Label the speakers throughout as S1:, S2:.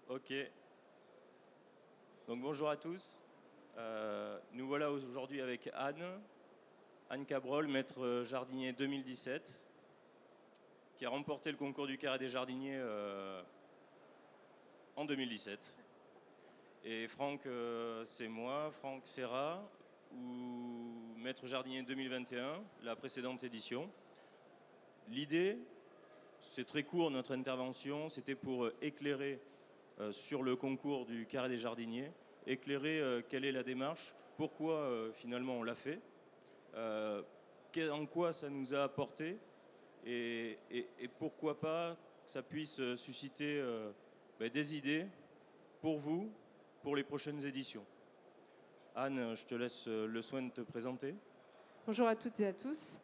S1: Ok. Donc bonjour à tous. Nous voilà aujourd'hui avec Anne Cabrol, maître jardinier 2017, qui a remporté le concours du Carré des jardiniers en 2017. Et Franck, c'est moi, Franck Serra, ou maître jardinier 2021, la précédente édition. L'idée, c'est très court notre intervention, c'était pour éclairer sur le concours du Carré des jardiniers, éclairer quelle est la démarche, pourquoi finalement on l'a fait, en quoi ça nous a apporté et pourquoi pas que ça puisse susciter des idées pour vous, pour les prochaines éditions. Anne, je te laisse le soin de te présenter.
S2: Bonjour à toutes et à tous.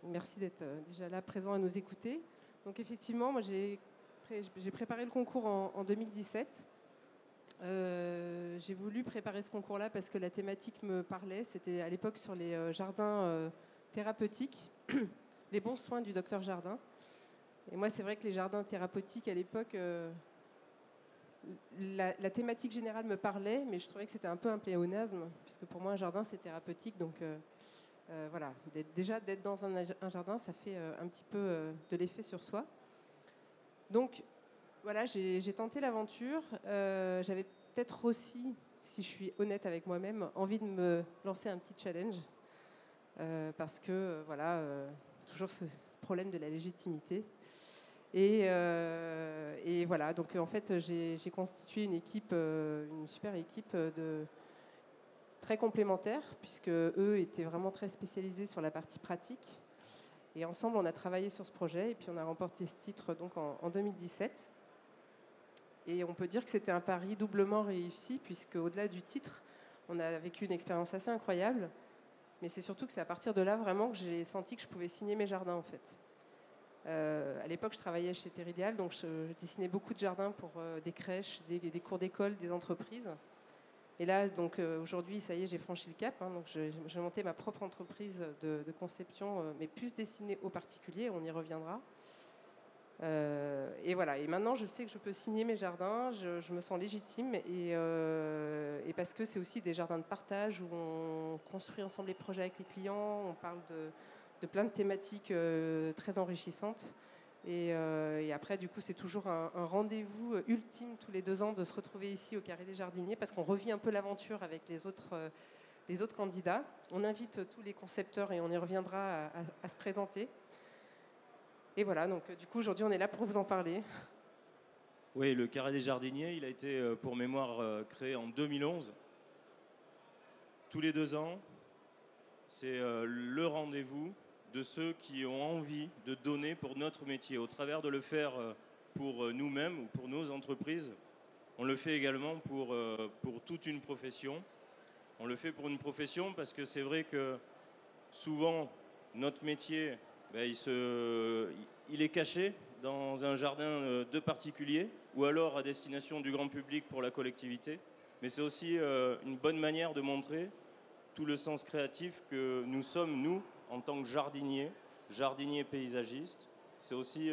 S2: Merci d'être déjà là, présent à nous écouter. Donc effectivement, moi j'ai préparé le concours en 2017. J'ai voulu préparer ce concours-là parce que la thématique me parlait. C'était à l'époque sur les jardins thérapeutiques, les bons soins du docteur Jardin. Et moi, c'est vrai que les jardins thérapeutiques, à l'époque, la thématique générale me parlait, mais je trouvais que c'était un peu un pléonasme, puisque pour moi, un jardin, c'est thérapeutique. Donc voilà, d'être dans un jardin, ça fait un petit peu de l'effet sur soi. Donc voilà, j'ai tenté l'aventure. J'avais peut-être aussi, si je suis honnête avec moi-même, envie de me lancer un petit challenge. Parce que, voilà, toujours ce problème de la légitimité. Et voilà, donc en fait, j'ai constitué une équipe, une super équipe très complémentaire, puisque eux étaient vraiment très spécialisés sur la partie pratique. Et ensemble, on a travaillé sur ce projet, et puis on a remporté ce titre donc en 2017. Et on peut dire que c'était un pari doublement réussi, puisque au-delà du titre, on a vécu une expérience assez incroyable. Mais c'est surtout que c'est à partir de là vraiment que j'ai senti que je pouvais signer mes jardins, en fait. À l'époque, je travaillais chez Terridial, donc je dessinais beaucoup de jardins pour des crèches, des cours d'école, des entreprises. Et là, donc aujourd'hui, ça y est, j'ai franchi le cap. Donc j'ai monté ma propre entreprise de conception, mais plus destinée aux particuliers. On y reviendra. Et voilà. Et maintenant, je sais que je peux signer mes jardins. Je me sens légitime et parce que c'est aussi des jardins de partage où on construit ensemble les projets avec les clients. On parle de plein de thématiques très enrichissantes. Et après, du coup, c'est toujours un rendez-vous ultime tous les 2 ans de se retrouver ici au Carré des Jardiniers parce qu'on revit un peu l'aventure avec les autres candidats. On invite tous les concepteurs et on y reviendra à se présenter. Et voilà, donc du coup, aujourd'hui, on est là pour vous en parler.
S1: Oui, le Carré des jardiniers, il a été, pour mémoire, créé en 2011. Tous les 2 ans, c'est le rendez-vous de ceux qui ont envie de donner pour notre métier, au travers de le faire pour nous-mêmes ou pour nos entreprises. On le fait également pour toute une profession. On le fait pour une profession parce que c'est vrai que souvent, notre métier, il est caché dans un jardin de particulier ou alors à destination du grand public pour la collectivité. Mais c'est aussi une bonne manière de montrer tout le sens créatif que nous sommes, nous, en tant que jardiniers paysagistes. C'est aussi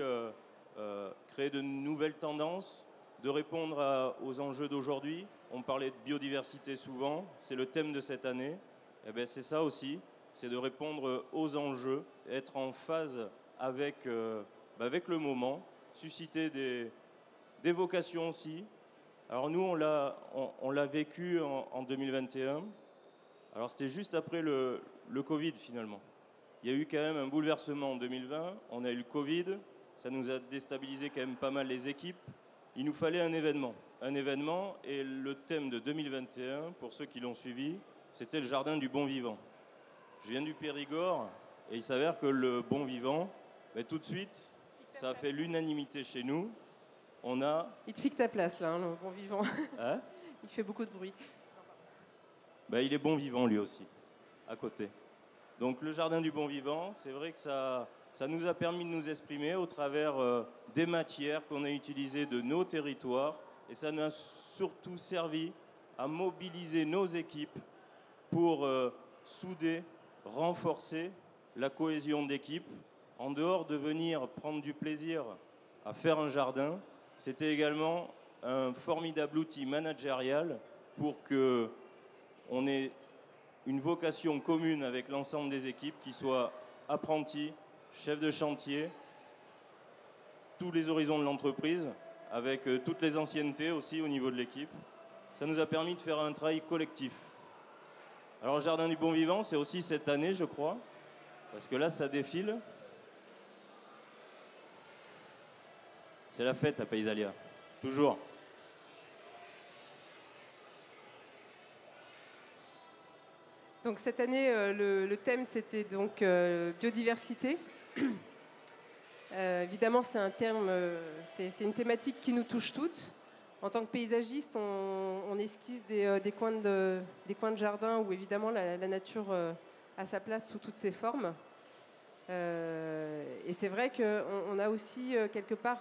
S1: créer de nouvelles tendances, de répondre aux enjeux d'aujourd'hui. On parlait de biodiversité souvent, c'est le thème de cette année. Eh bien, c'est ça aussi, c'est de répondre aux enjeux, être en phase avec le moment, susciter des vocations aussi. Alors nous, on l'a vécu en 2021. Alors c'était juste après le Covid finalement. Il y a eu quand même un bouleversement en 2020, on a eu le Covid, ça nous a déstabilisé quand même pas mal les équipes. Il nous fallait un événement, et le thème de 2021, pour ceux qui l'ont suivi, c'était le jardin du bon vivant. Je viens du Périgord et il s'avère que le bon vivant, tout de suite, ça a fait l'unanimité chez nous.
S2: Il te fixe ta place là, le bon vivant.
S1: Hein?
S2: Il fait beaucoup de bruit.
S1: Il est bon vivant lui aussi, à côté. Donc le jardin du bon vivant, c'est vrai que ça nous a permis de nous exprimer au travers des matières qu'on a utilisées de nos territoires. Et ça nous a surtout servi à mobiliser nos équipes pour souder, renforcer la cohésion d'équipe. En dehors de venir prendre du plaisir à faire un jardin, c'était également un formidable outil managérial pour qu'on ait une vocation commune avec l'ensemble des équipes, qui soient apprentis, chefs de chantier, tous les horizons de l'entreprise, avec toutes les anciennetés aussi au niveau de l'équipe. Ça nous a permis de faire un travail collectif. Alors le Jardin du Bon Vivant, c'est aussi cette année, je crois, parce que là, ça défile. C'est la fête à Paysalia, toujours.
S2: Donc cette année, le thème, c'était donc biodiversité. Évidemment, c'est un terme, c'est une thématique qui nous touche toutes. En tant que paysagiste, on esquisse des coins de jardin où évidemment la nature a sa place sous toutes ses formes. Et c'est vrai qu'on a aussi quelque part,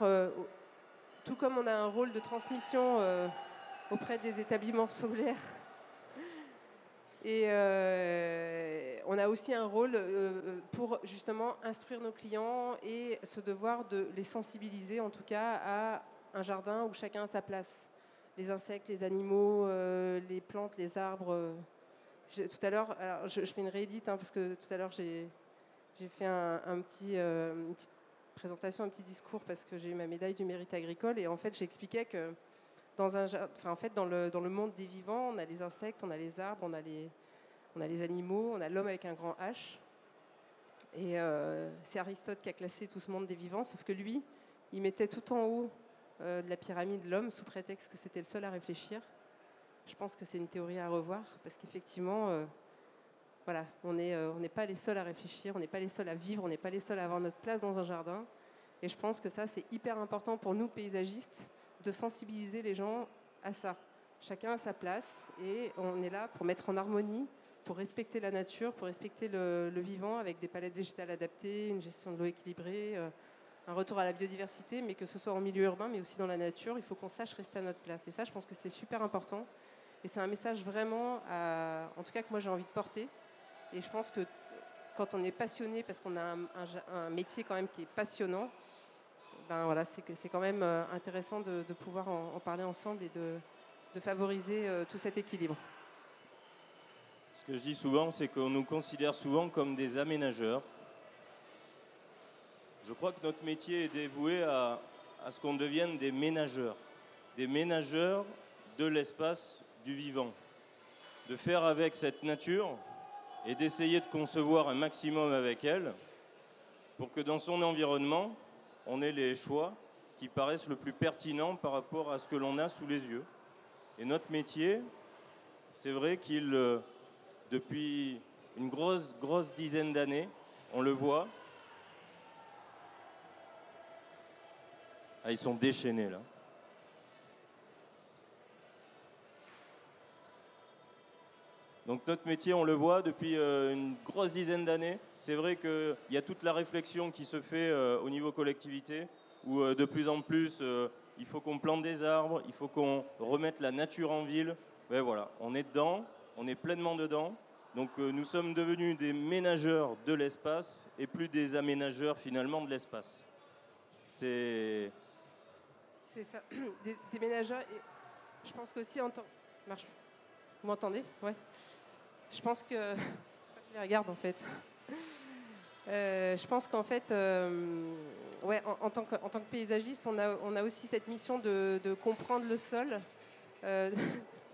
S2: tout comme on a un rôle de transmission auprès des établissements scolaires, et on a aussi un rôle pour justement instruire nos clients et ce devoir de les sensibiliser en tout cas à un jardin où chacun a sa place. Les insectes, les animaux, les plantes, les arbres. Tout à l'heure, alors je fais une réédite parce que tout à l'heure j'ai fait une petite présentation, un petit discours parce que j'ai eu ma médaille du mérite agricole et en fait j'expliquais que dans le monde des vivants, on a les insectes, on a les arbres, on a les animaux, on a l'homme avec un grand H. Et c'est Aristote qui a classé tout ce monde des vivants, sauf que lui, il mettait tout en haut de la pyramide l'homme sous prétexte que c'était le seul à réfléchir. Je pense que c'est une théorie à revoir parce qu'effectivement, voilà, on n'est pas les seuls à réfléchir, on n'est pas les seuls à vivre, on n'est pas les seuls à avoir notre place dans un jardin. Et je pense que ça, c'est hyper important pour nous, paysagistes, de sensibiliser les gens à ça. Chacun a sa place et on est là pour mettre en harmonie, pour respecter la nature, pour respecter le vivant avec des palettes végétales adaptées, une gestion de l'eau équilibrée, un retour à la biodiversité, mais que ce soit en milieu urbain, mais aussi dans la nature, il faut qu'on sache rester à notre place. Et ça, je pense que c'est super important. Et c'est un message vraiment, en tout cas, que moi j'ai envie de porter. Et je pense que quand on est passionné, parce qu'on a un métier quand même qui est passionnant, ben voilà, c'est quand même intéressant de pouvoir en parler ensemble et de favoriser tout cet équilibre.
S1: Ce que je dis souvent, c'est qu'on nous considère souvent comme des aménageurs. Je crois que notre métier est dévoué à ce qu'on devienne des ménageurs de l'espace du vivant, de faire avec cette nature et d'essayer de concevoir un maximum avec elle pour que dans son environnement, on ait les choix qui paraissent le plus pertinents par rapport à ce que l'on a sous les yeux. Et notre métier, c'est vrai qu'il, depuis une grosse dizaine d'années, on le voit. Ah, ils sont déchaînés là. Donc notre métier, on le voit depuis une grosse dizaine d'années. C'est vrai qu'il y a toute la réflexion qui se fait au niveau collectivité, où de plus en plus, il faut qu'on plante des arbres, il faut qu'on remette la nature en ville. Ben voilà, on est dedans, on est pleinement dedans. Donc nous sommes devenus des ménageurs de l'espace et plus des aménageurs finalement de l'espace. C'est
S2: ça, des ménageurs. Et je pense qu'aussi en tant... Marche. Vous m'entendez? Ouais. Je pense que... Je les regarde en fait. Je pense qu'en fait, ouais, en tant que paysagiste, on a aussi cette mission de comprendre le sol. Je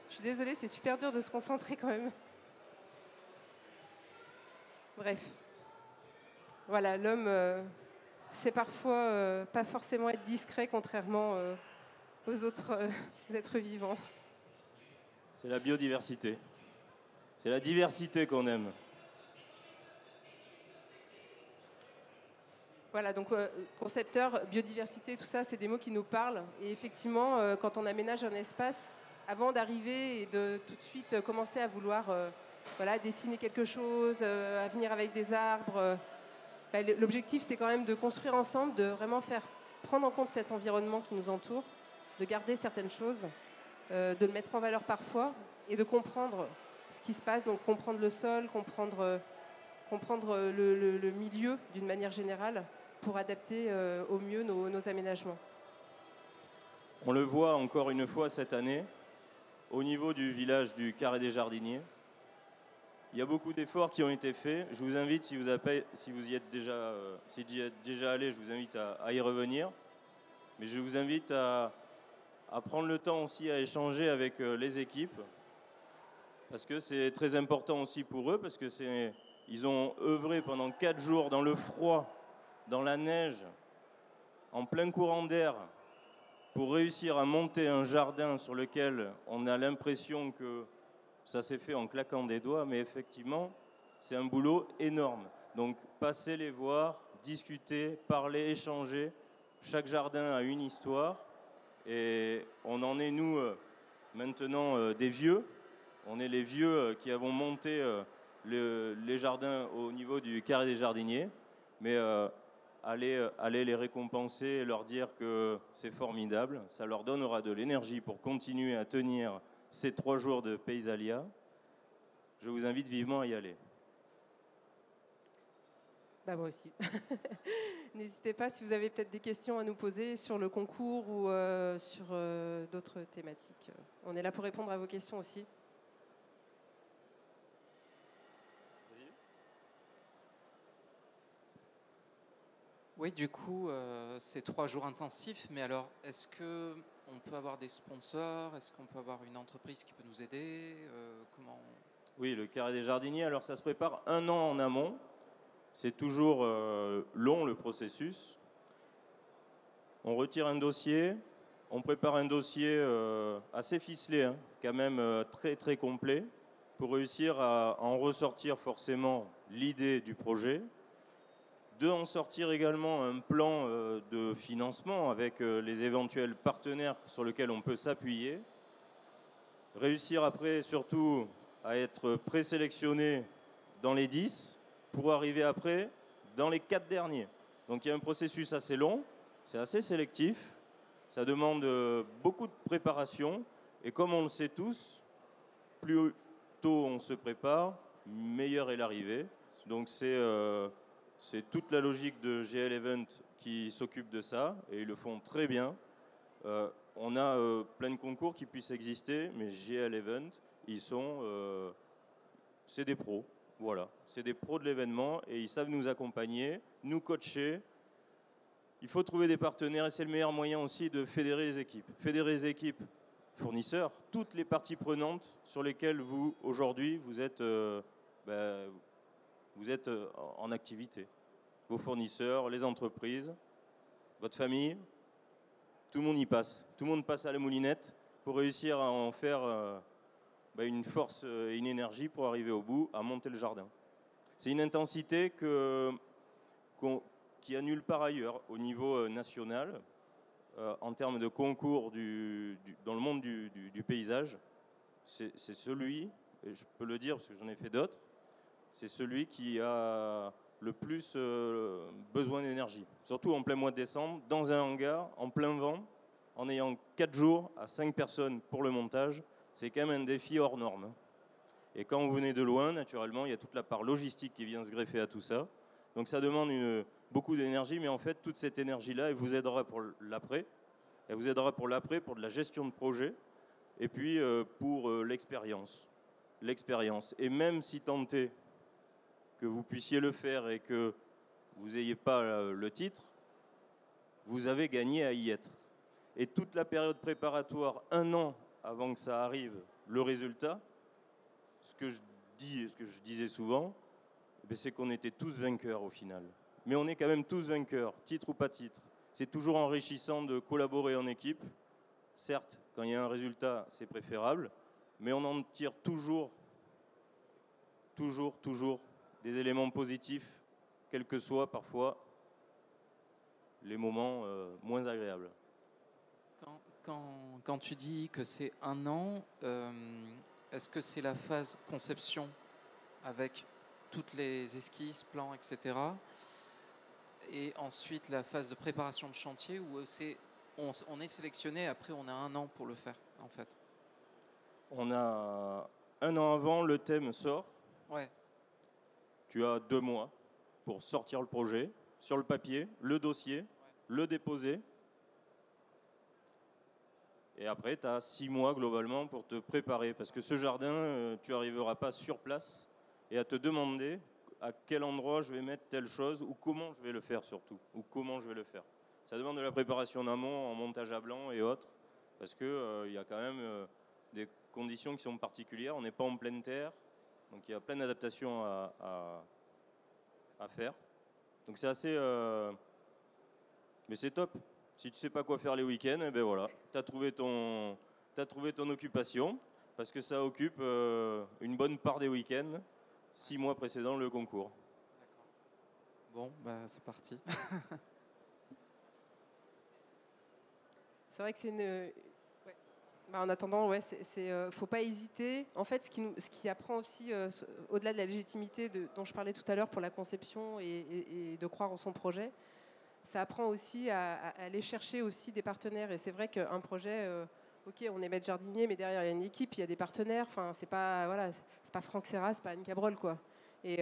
S2: suis désolée, c'est super dur de se concentrer quand même. Bref. Voilà, l'homme, c'est parfois pas forcément être discret, contrairement aux autres êtres vivants.
S1: C'est la biodiversité. C'est la diversité qu'on aime.
S2: Voilà, donc concepteur, biodiversité, tout ça, c'est des mots qui nous parlent. Et effectivement, quand on aménage un espace, avant d'arriver et de tout de suite commencer à vouloir dessiner quelque chose, à venir avec des arbres, l'objectif, c'est quand même de construire ensemble, de vraiment faire prendre en compte cet environnement qui nous entoure, de garder certaines choses, de le mettre en valeur parfois et de comprendre ce qui se passe, donc comprendre le sol, comprendre le milieu d'une manière générale pour adapter au mieux nos aménagements.
S1: On le voit encore une fois cette année, au niveau du village du Carré des Jardiniers. Il y a beaucoup d'efforts qui ont été faits. Je vous invite, si vous y êtes déjà allé, je vous invite à y revenir. Mais je vous invite à prendre le temps aussi à échanger avec les équipes, parce que c'est très important aussi pour eux, parce que ils ont œuvré pendant 4 jours dans le froid, dans la neige, en plein courant d'air, pour réussir à monter un jardin sur lequel on a l'impression que ça s'est fait en claquant des doigts, mais effectivement, c'est un boulot énorme. Donc, passez les voir, discuter, parler, échanger. Chaque jardin a une histoire. Et on en est, nous, maintenant, des vieux. On est les vieux qui avons monté les jardins au niveau du Carré des Jardiniers. Mais allez les récompenser et leur dire que c'est formidable. Ça leur donnera de l'énergie pour continuer à tenir ces 3 jours de Paysalia. Je vous invite vivement à y aller.
S2: Bah moi aussi. N'hésitez pas si vous avez peut-être des questions à nous poser sur le concours ou sur d'autres thématiques. On est là pour répondre à vos questions aussi.
S3: Oui, du coup, c'est 3 jours intensifs, mais alors, est-ce qu'on peut avoir des sponsors? Est-ce qu'on peut avoir une entreprise qui peut nous aider? Comment...
S1: Oui, le Carré des Jardiniers, alors ça se prépare 1 an en amont. C'est toujours long le processus. On retire un dossier, on prépare un dossier assez ficelé, hein, quand même très très complet, pour réussir à en ressortir forcément l'idée du projet, de en sortir également un plan de financement avec les éventuels partenaires sur lesquels on peut s'appuyer, réussir après surtout à être présélectionné dans les 10 pour arriver après dans les 4 derniers. Donc il y a un processus assez long, c'est assez sélectif, ça demande beaucoup de préparation et comme on le sait tous, plus tôt on se prépare, meilleure est l'arrivée. Donc c'est toute la logique de GL Event qui s'occupe de ça et ils le font très bien. On a plein de concours qui puissent exister, mais GL Event, c'est des pros. Voilà, c'est des pros de l'événement et ils savent nous accompagner, nous coacher. Il faut trouver des partenaires et c'est le meilleur moyen aussi de fédérer les équipes. Fédérer les équipes fournisseurs, toutes les parties prenantes sur lesquelles vous, aujourd'hui, vous êtes en activité. Vos fournisseurs, les entreprises, votre famille, tout le monde y passe. Tout le monde passe à la moulinette pour réussir à en faire une force et une énergie pour arriver au bout, à monter le jardin. C'est une intensité qu'il n'y a nulle part ailleurs au niveau national en termes de concours dans le monde du paysage. C'est celui, et je peux le dire parce que j'en ai fait d'autres, c'est celui qui a le plus besoin d'énergie. Surtout en plein mois de décembre, dans un hangar, en plein vent, en ayant 4 jours à 5 personnes pour le montage, c'est quand même un défi hors norme. Et quand vous venez de loin, naturellement, il y a toute la part logistique qui vient se greffer à tout ça. Donc ça demande beaucoup d'énergie, mais en fait, toute cette énergie-là, elle vous aidera pour l'après. Elle vous aidera pour l'après, pour de la gestion de projet, et puis pour l'expérience. L'expérience. Et même si tant est que vous puissiez le faire et que vous n'ayez pas le titre, vous avez gagné à y être. Et toute la période préparatoire, 1 an avant que ça arrive, le résultat, ce que je dis et ce que je disais souvent, c'est qu'on était tous vainqueurs au final. Mais on est quand même tous vainqueurs, titre ou pas titre. C'est toujours enrichissant de collaborer en équipe. Certes, quand il y a un résultat, c'est préférable, mais on en tire toujours des éléments positifs, quels que soient parfois les moments moins agréables.
S3: Quand tu dis que c'est 1 an, est-ce que c'est la phase conception avec toutes les esquisses, plans, etc. et ensuite la phase de préparation de chantier où on est sélectionné, après on a 1 an pour le faire en fait?
S1: On a 1 an avant, le thème sort.
S3: Ouais.
S1: Tu as 2 mois pour sortir le projet sur le papier, le dossier, le déposer. Et après, tu as 6 mois globalement pour te préparer. Parce que ce jardin, tu n'arriveras pas sur place et à te demander à quel endroit je vais mettre telle chose ou comment je vais le faire surtout. Ou comment je vais le faire. Ça demande de la préparation en amont, en montage à blanc et autres. Parce qu'il y a quand même des conditions qui sont particulières. On n'est pas en pleine terre. Donc il y a plein d'adaptations à faire. Donc c'est assez... Mais c'est top. Si tu sais pas quoi faire les week-ends, eh ben voilà, t'as trouvé ton occupation, parce que ça occupe une bonne part des week-ends, 6 mois précédant le concours.
S3: D'accord. Bon, bah, c'est parti.
S2: C'est vrai que c'est une... ouais. Bah, en attendant, ouais, faut pas hésiter. En fait, ce qui apprend aussi, au-delà de la légitimité dont je parlais tout à l'heure pour la conception et de croire en son projet, ça apprend aussi à aller chercher aussi des partenaires. Et c'est vrai qu'un projet, ok, on est maître jardinier, mais derrière il y a une équipe, il y a des partenaires. Enfin, c'est pas Franck Serra, c'est pas Anne Cabrol, quoi. Et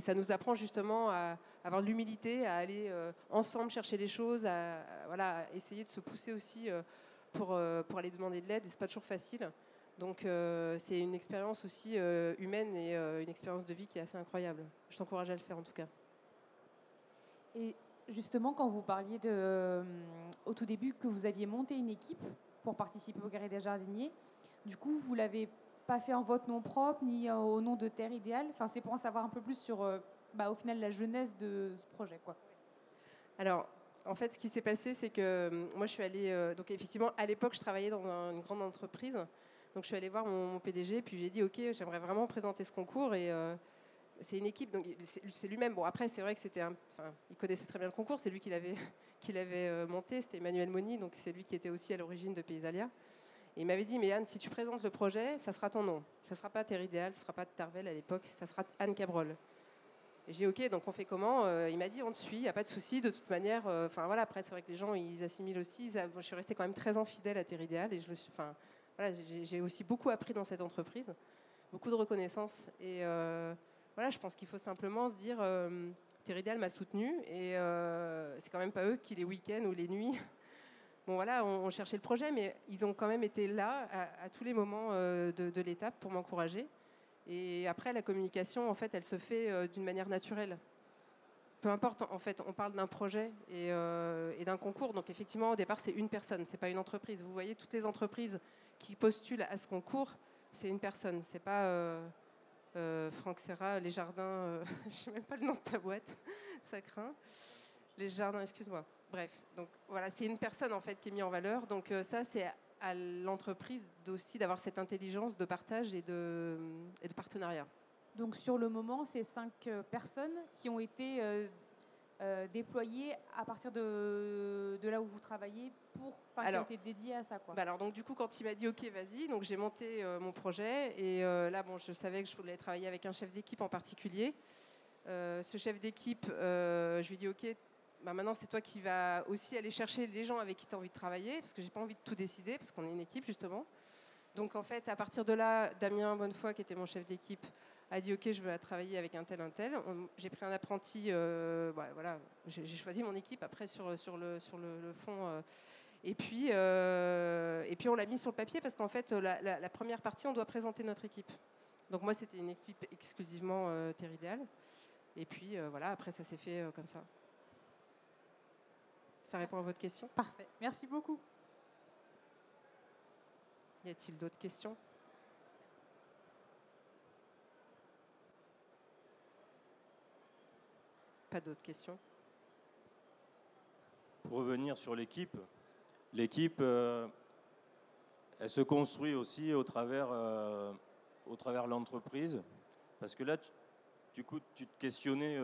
S2: ça nous apprend justement à avoir de l'humilité, à aller ensemble chercher les choses, à essayer de se pousser aussi pour aller demander de l'aide. Et c'est pas toujours facile. Donc c'est une expérience aussi humaine et une expérience de vie qui est assez incroyable. Je t'encourage à le faire en tout cas.
S4: Et justement, quand vous parliez au tout début que vous aviez monté une équipe pour participer au Carré des Jardiniers, du coup, vous l'avez pas fait en votre nom propre ni au nom de Terre Idéale. Enfin, c'est pour en savoir un peu plus sur, au final, la jeunesse de ce projet, quoi.
S2: Alors, en fait, ce qui s'est passé, c'est que moi, je suis allée... donc, effectivement, à l'époque, je travaillais dans une grande entreprise. Donc, je suis allée voir mon PDG, puis j'ai dit, OK, j'aimerais vraiment présenter ce concours. Et c'est une équipe, donc c'est lui-même. Bon, après, c'est vrai que il connaissait très bien le concours. C'est lui qui l'avait monté. C'était Emmanuel Moni, donc c'est lui qui était aussi à l'origine de Paysalia. Et il m'avait dit, mais Anne, si tu présentes le projet, ça sera ton nom. Ça ne sera pas Terre Idéale, ça ne sera pas Tarvel à l'époque, ça sera Anne Cabrol. Et j'ai dit, OK, donc on fait comment Il m'a dit, on te suit, il n'y a pas de souci, de toute manière. Après, c'est vrai que les gens, ils assimilent aussi. Moi, je suis restée quand même 13 ans fidèle à Terre Idéale et j'ai aussi beaucoup appris dans cette entreprise, beaucoup de reconnaissance. Et je pense qu'il faut simplement se dire, Terre Idéale m'a soutenue et c'est quand même pas eux qui, les week-ends ou les nuits, bon voilà, on cherchait le projet, mais ils ont quand même été là à tous les moments de l'étape pour m'encourager. Et après, la communication, en fait, elle se fait d'une manière naturelle. Peu importe, en fait, on parle d'un projet et d'un concours. Donc, effectivement, au départ, c'est une personne, c'est pas une entreprise. Vous voyez, toutes les entreprises qui postulent à ce concours, c'est une personne. C'est pas Franck Serra, Les Jardins, je sais même pas le nom de ta boîte, ça craint. Les Jardins, excuse-moi. Bref, donc voilà, c'est une personne en fait qui est mise en valeur. Donc ça, c'est à l'entreprise aussi d'avoir cette intelligence de partage et de partenariat.
S4: Donc sur le moment, c'est 5 personnes qui ont été déployées à partir de là où vous travaillez qui ont été dédiées à ça, quoi.
S2: Alors donc du coup, quand il m'a dit OK, vas-y, donc j'ai monté mon projet et là, bon, je savais que je voulais travailler avec un chef d'équipe en particulier. Ce chef d'équipe, je lui ai dit OK. Maintenant, c'est toi qui vas aussi aller chercher les gens avec qui tu as envie de travailler, parce que j'ai pas envie de tout décider, parce qu'on est une équipe, justement. Donc, en fait, à partir de là, Damien Bonnefoy, qui était mon chef d'équipe, a dit « Ok, je veux travailler avec un tel, un tel ». J'ai pris un apprenti, voilà, j'ai choisi mon équipe après sur le fond. Et puis, on l'a mis sur le papier, parce qu'en fait, la première partie, on doit présenter notre équipe. Donc, moi, c'était une équipe exclusivement Terre Idéale. Et puis, voilà, après, ça s'est fait comme ça. Ça répond à votre question?
S4: Parfait, merci beaucoup.
S2: Y a-t-il d'autres questions? Pas d'autres questions?
S1: Pour revenir sur l'équipe, elle se construit aussi au travers de l'entreprise. Parce que là, du coup, tu te questionnais...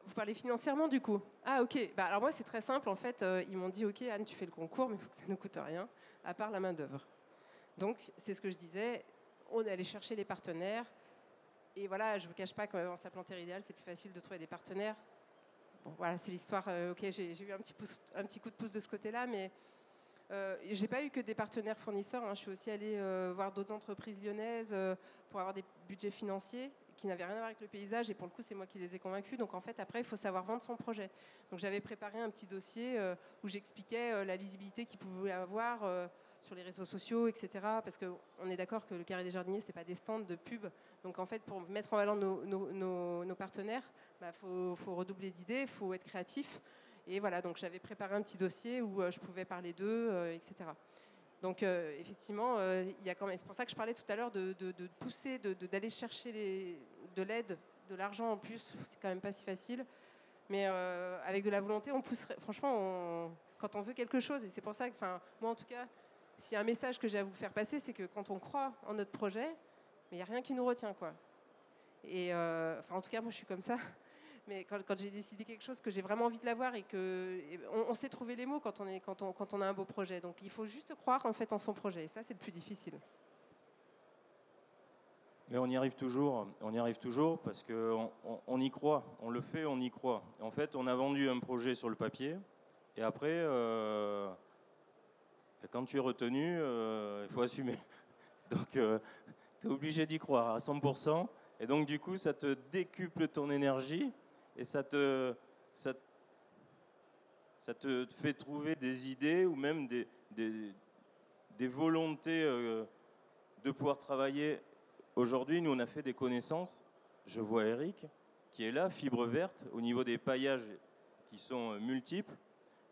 S2: Vous parlez financièrement du coup? Ah ok, alors moi c'est très simple en fait, ils m'ont dit ok Anne tu fais le concours mais il faut que ça ne coûte rien, à part la main d'œuvre. Donc c'est ce que je disais, on est allé chercher les partenaires et voilà, je ne vous cache pas qu'en s'appelant Terre Idéale c'est plus facile de trouver des partenaires. Bon voilà, c'est l'histoire, ok j'ai eu un petit coup de pouce de ce côté-là, mais J'ai pas eu que des partenaires fournisseurs, hein. Je suis aussi allée voir d'autres entreprises lyonnaises pour avoir des budgets financiers qui n'avaient rien à voir avec le paysage, et pour le coup c'est moi qui les ai convaincus. Donc en fait après il faut savoir vendre son projet. Donc j'avais préparé un petit dossier où j'expliquais la lisibilité qu'il pouvait avoir sur les réseaux sociaux, etc. Parce qu'on est d'accord que le Carré des Jardiniers c'est pas des stands de pub. Donc en fait pour mettre en valeur nos partenaires, faut redoubler d'idées, il faut être créatif. Et voilà, donc j'avais préparé un petit dossier où je pouvais parler d'eux, etc. Donc effectivement, il y a quand même, c'est pour ça que je parlais tout à l'heure de pousser, d'aller chercher de l'aide, de l'argent en plus. C'est quand même pas si facile. Mais avec de la volonté, on pousserait. Franchement, quand on veut quelque chose, et c'est pour ça que, moi en tout cas, s'il y a un message que j'ai à vous faire passer, c'est que quand on croit en notre projet, mais il n'y a rien qui nous retient, quoi. Et en tout cas, moi je suis comme ça. Mais quand j'ai décidé quelque chose, que j'ai vraiment envie de l'avoir, et on sait trouver les mots quand on a un beau projet. Donc il faut juste croire en fait en son projet. Et ça, c'est le plus difficile.
S1: Mais on y arrive toujours parce qu'on y croit, on le fait, on y croit. En fait, on a vendu un projet sur le papier, et après, quand tu es retenu, il faut assumer. Donc, tu es obligé d'y croire à 100%, et donc du coup, ça te décuple ton énergie, et ça te fait trouver des idées ou même des volontés de pouvoir travailler. Aujourd'hui, nous, on a fait des connaissances. Je vois Eric, qui est là, fibre verte, au niveau des paillages qui sont multiples,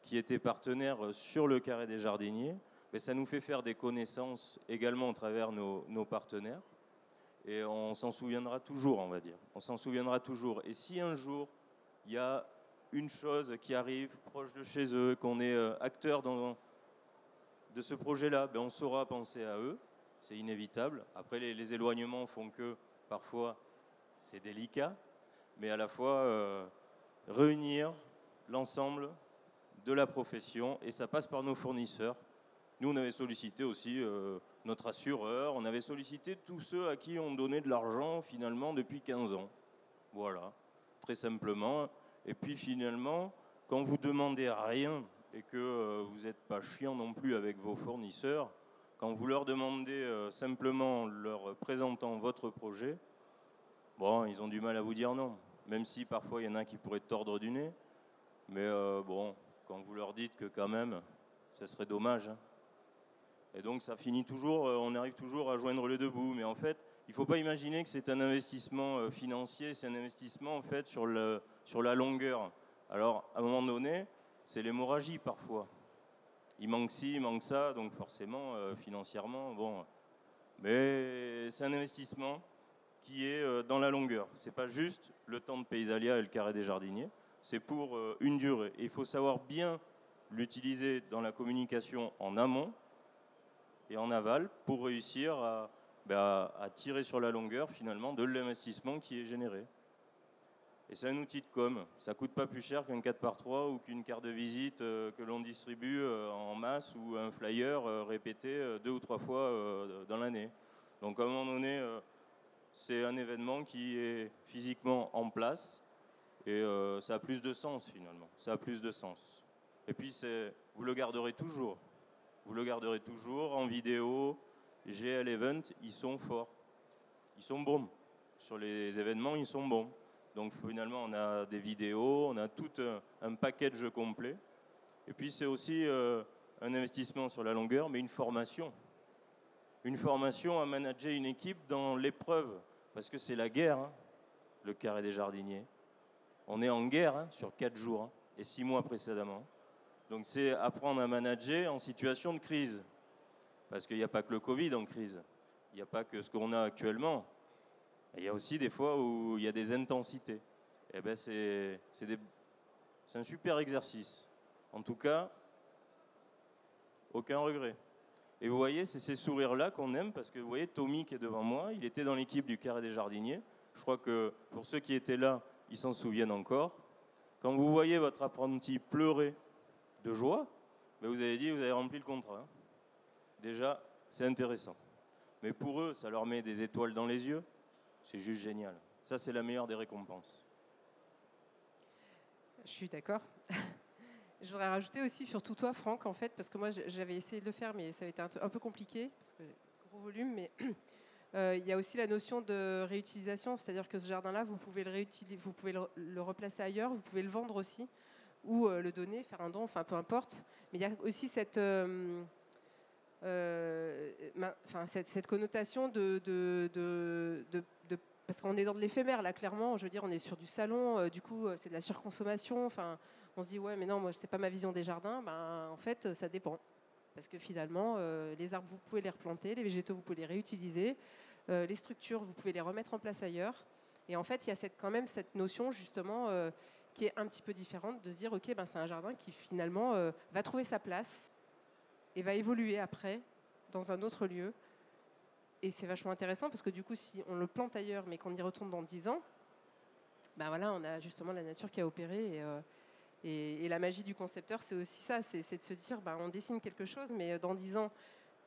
S1: qui étaient partenaires sur le Carré des Jardiniers. Mais ça nous fait faire des connaissances également à travers nos partenaires. Et on s'en souviendra toujours, on va dire. On s'en souviendra toujours. Et si un jour, il y a une chose qui arrive proche de chez eux, qu'on est acteur de ce projet-là, on saura penser à eux. C'est inévitable. Après, les éloignements font que, parfois, c'est délicat. Mais à la fois, réunir l'ensemble de la profession, et ça passe par nos fournisseurs. Nous, on avait sollicité aussi notre assureur, on avait sollicité tous ceux à qui on donnait de l'argent, finalement, depuis 15 ans. Voilà, très simplement. Et puis, finalement, quand vous demandez rien et que vous n'êtes pas chiant non plus avec vos fournisseurs, quand vous leur demandez simplement, leur présentant votre projet, ils ont du mal à vous dire non. Même si parfois il y en a qui pourraient tordre du nez. Mais quand vous leur dites que quand même, ça serait dommage. Hein. Et donc ça finit toujours, on arrive toujours à joindre les deux bouts. Mais en fait, il ne faut pas imaginer que c'est un investissement financier, c'est un investissement en fait sur la longueur. Alors à un moment donné, c'est l'hémorragie parfois. Il manque ci, il manque ça, donc forcément, financièrement, Mais c'est un investissement qui est dans la longueur. Ce n'est pas juste le temps de Paysalia et le Carré des Jardiniers, c'est pour une durée. Et il faut savoir bien l'utiliser dans la communication en amont et en aval pour réussir à tirer sur la longueur, finalement, de l'investissement qui est généré. Et c'est un outil de com. Ça ne coûte pas plus cher qu'un 4x3 ou qu'une carte de visite que l'on distribue en masse, ou un flyer répété 2 ou 3 fois dans l'année. Donc à un moment donné, c'est un événement qui est physiquement en place, et ça a plus de sens finalement. Ça a plus de sens. Et puis vous le garderez toujours. Vous le garderez toujours en vidéo. GL Event, ils sont forts. Ils sont bons. Sur les événements, ils sont bons. Donc finalement, on a des vidéos, on a tout un package complet. Et puis c'est aussi un investissement sur la longueur, mais une formation. Une formation à manager une équipe dans l'épreuve. Parce que c'est la guerre, hein, le Carré des Jardiniers. On est en guerre sur 4 jours et 6 mois précédemment. Donc c'est apprendre à manager en situation de crise. Parce qu'il n'y a pas que le Covid en crise. Il n'y a pas que ce qu'on a actuellement. Il y a aussi des fois où il y a des intensités. Et c'est un super exercice. En tout cas, aucun regret. Et vous voyez, c'est ces sourires-là qu'on aime, parce que vous voyez, Tommy qui est devant moi, il était dans l'équipe du Carré des Jardiniers. Je crois que pour ceux qui étaient là, ils s'en souviennent encore. Quand vous voyez votre apprenti pleurer de joie, vous avez dit, vous avez rempli le contrat. Hein. Déjà, c'est intéressant. Mais pour eux, ça leur met des étoiles dans les yeux. C'est juste génial. Ça, c'est la meilleure des récompenses.
S2: Je suis d'accord. Je voudrais rajouter aussi, surtout toi, Franck, en fait, parce que moi, j'avais essayé de le faire, mais ça avait été un peu compliqué, parce que gros volume, mais il y a aussi la notion de réutilisation, c'est-à-dire que ce jardin-là, vous pouvez le réutiliser, vous pouvez le replacer ailleurs, vous pouvez le vendre aussi, ou le donner, faire un don, enfin peu importe. Mais il y a aussi cette connotation parce qu'on est dans de l'éphémère là, clairement. Je veux dire, on est sur du salon, du coup, c'est de la surconsommation. Enfin, on se dit ouais, mais non, moi, c'est pas ma vision des jardins. Ben, en fait, ça dépend, parce que finalement, les arbres, vous pouvez les replanter, les végétaux, vous pouvez les réutiliser, les structures, vous pouvez les remettre en place ailleurs. Et en fait, il y a quand même cette notion justement qui est un petit peu différente, de se dire ok, ben, c'est un jardin qui finalement va trouver sa place et va évoluer après dans un autre lieu. Et c'est vachement intéressant parce que du coup, si on le plante ailleurs mais qu'on y retourne dans 10 ans, ben voilà, on a justement la nature qui a opéré. Et la magie du concepteur, c'est aussi ça, c'est de se dire, ben, on dessine quelque chose, mais dans 10 ans,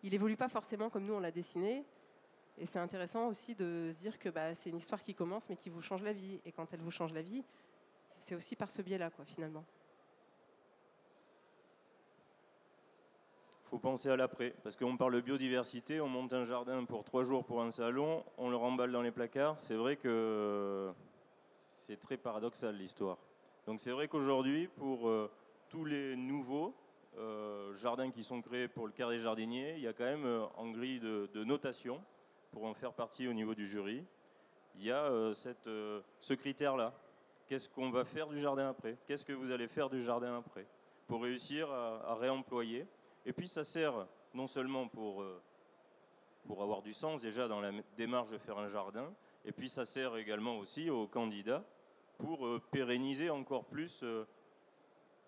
S2: il évolue pas forcément comme nous, on l'a dessiné. Et c'est intéressant aussi de se dire que bah, c'est une histoire qui commence mais qui vous change la vie. Et quand elle vous change la vie, c'est aussi par ce biais-là, quoi, finalement.
S1: Faut penser à l'après, parce qu'on parle de biodiversité, on monte un jardin pour 3 jours pour un salon, on le remballe dans les placards. C'est vrai que c'est très paradoxal l'histoire. Donc c'est vrai qu'aujourd'hui, pour tous les nouveaux jardins qui sont créés pour le Carré des Jardiniers, il y a quand même en grille de notation, pour en faire partie au niveau du jury, il y a ce critère-là. Qu'est-ce qu'on va faire du jardin après? Qu'est-ce que vous allez faire du jardin après? Pour réussir à réemployer. Et puis ça sert non seulement pour avoir du sens déjà dans la démarche de faire un jardin, et puis ça sert également aussi aux candidats pour pérenniser encore plus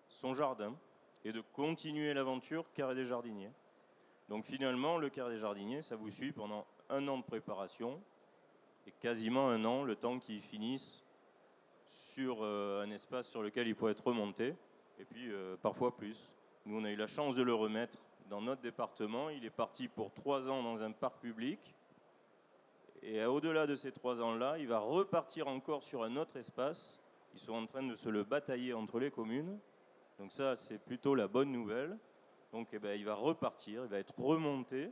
S1: son jardin et de continuer l'aventure Carré des Jardiniers. Donc finalement, le Carré des Jardiniers, ça vous suit pendant 1 an de préparation et quasiment 1 an, le temps qu'ils finissent sur un espace sur lequel il pourrait être remonté, et puis parfois plus. Nous, on a eu la chance de le remettre dans notre département. Il est parti pour 3 ans dans un parc public. Et au-delà de ces 3 ans-là, il va repartir encore sur un autre espace. Ils sont en train de se le batailler entre les communes. Donc ça, c'est plutôt la bonne nouvelle. Donc il va repartir, il va être remonté.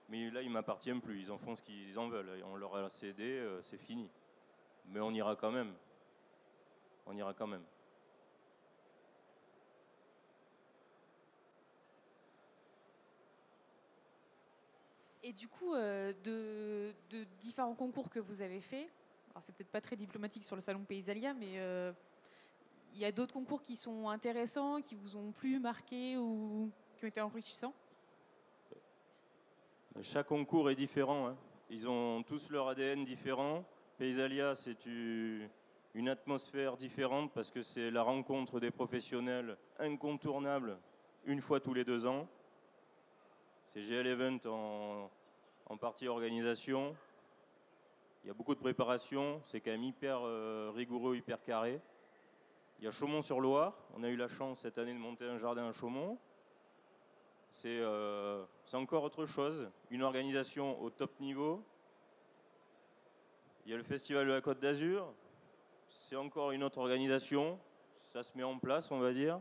S1: Mais là, il ne m'appartient plus. Ils en font ce qu'ils en veulent. On leur a cédé, c'est fini. Mais on ira quand même. On ira quand même.
S4: Et du coup, de différents concours que vous avez faits, alors c'est peut-être pas très diplomatique sur le salon Paysalia, mais il y a d'autres concours qui sont intéressants, qui vous ont plu, marqué ou qui ont été enrichissants?
S1: Chaque concours est différent, hein. Ils ont tous leur ADN différent. Paysalia, c'est une atmosphère différente parce que c'est la rencontre des professionnels incontournable une fois tous les 2 ans. C'est GL Event en partie organisation. Il y a beaucoup de préparation, c'est quand même hyper rigoureux, hyper carré. Il y a Chaumont-sur-Loire. On a eu la chance cette année de monter un jardin à Chaumont. C'est encore autre chose, une organisation au top niveau. Il y a le Festival de la Côte d'Azur, c'est encore une autre organisation, ça se met en place, on va dire.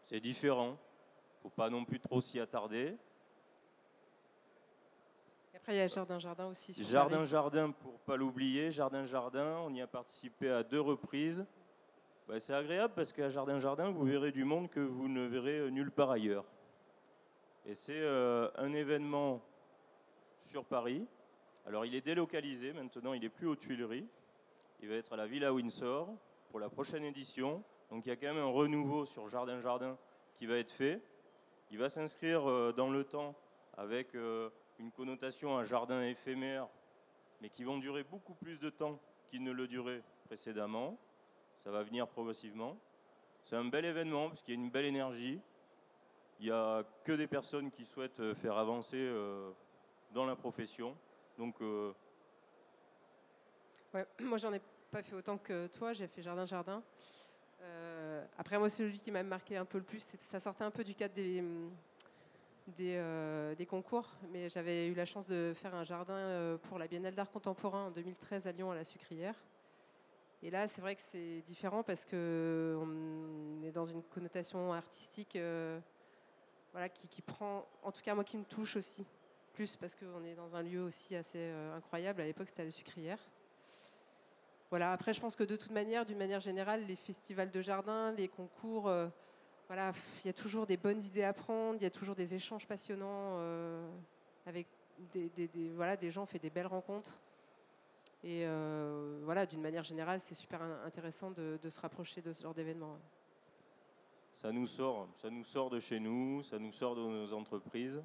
S1: C'est différent, il ne faut pas non plus trop s'y attarder.
S2: Et après, il y a Jardin aussi.
S1: Jardin, pour ne pas l'oublier, Jardin, on y a participé à 2 reprises. C'est agréable parce qu'à Jardin, vous verrez du monde que vous ne verrez nulle part ailleurs. Et c'est un événement sur Paris. Alors il est délocalisé, maintenant il n'est plus aux Tuileries. Il va être à la Villa Windsor pour la prochaine édition. Donc il y a quand même un renouveau sur Jardin qui va être fait. Il va s'inscrire dans le temps avec une connotation à jardin éphémère, mais qui vont durer beaucoup plus de temps qu'ils ne le duraient précédemment. Ça va venir progressivement. C'est un bel événement parce qu'il y a une belle énergie. Il n'y a que des personnes qui souhaitent faire avancer dans la profession. Donc,
S2: ouais, moi, j'en ai pas fait autant que toi. J'ai fait Jardin. Après, moi, celui qui m'a marqué un peu le plus, ça sortait un peu du cadre des concours. Mais j'avais eu la chance de faire un jardin pour la Biennale d'art contemporain en 2013 à Lyon, à la Sucrière. Et là, c'est vrai que c'est différent parce qu'on est dans une connotation artistique voilà, qui prend, en tout cas moi qui me touche aussi, plus parce qu'on est dans un lieu aussi assez incroyable. À l'époque, c'était à la Sucrière. Voilà, après, je pense que de toute manière, d'une manière générale, les festivals de jardin, les concours, voilà, il y a toujours des bonnes idées à prendre, il y a toujours des échanges passionnants avec voilà, des gens, on fait des belles rencontres. Et voilà, d'une manière générale, c'est super intéressant de se rapprocher de ce genre d'événements.
S1: Ça nous sort de chez nous, ça nous sort de nos entreprises.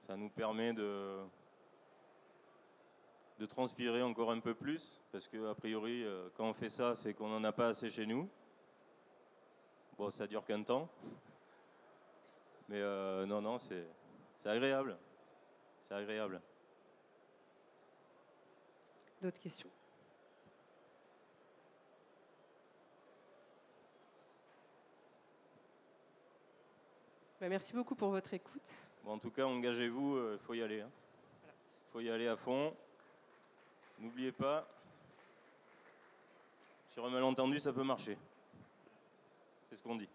S1: Ça nous permet de transpirer encore un peu plus, parce qu'a priori, quand on fait ça, c'est qu'on n'en a pas assez chez nous. Bon, ça dure qu'un temps. Mais non, c'est agréable. C'est agréable.
S2: D'autres questions? Merci beaucoup pour votre écoute.
S1: Bon, en tout cas, engagez-vous, il faut y aller. Il faut y aller à fond. N'oubliez pas, sur un malentendu, ça peut marcher. C'est ce qu'on dit.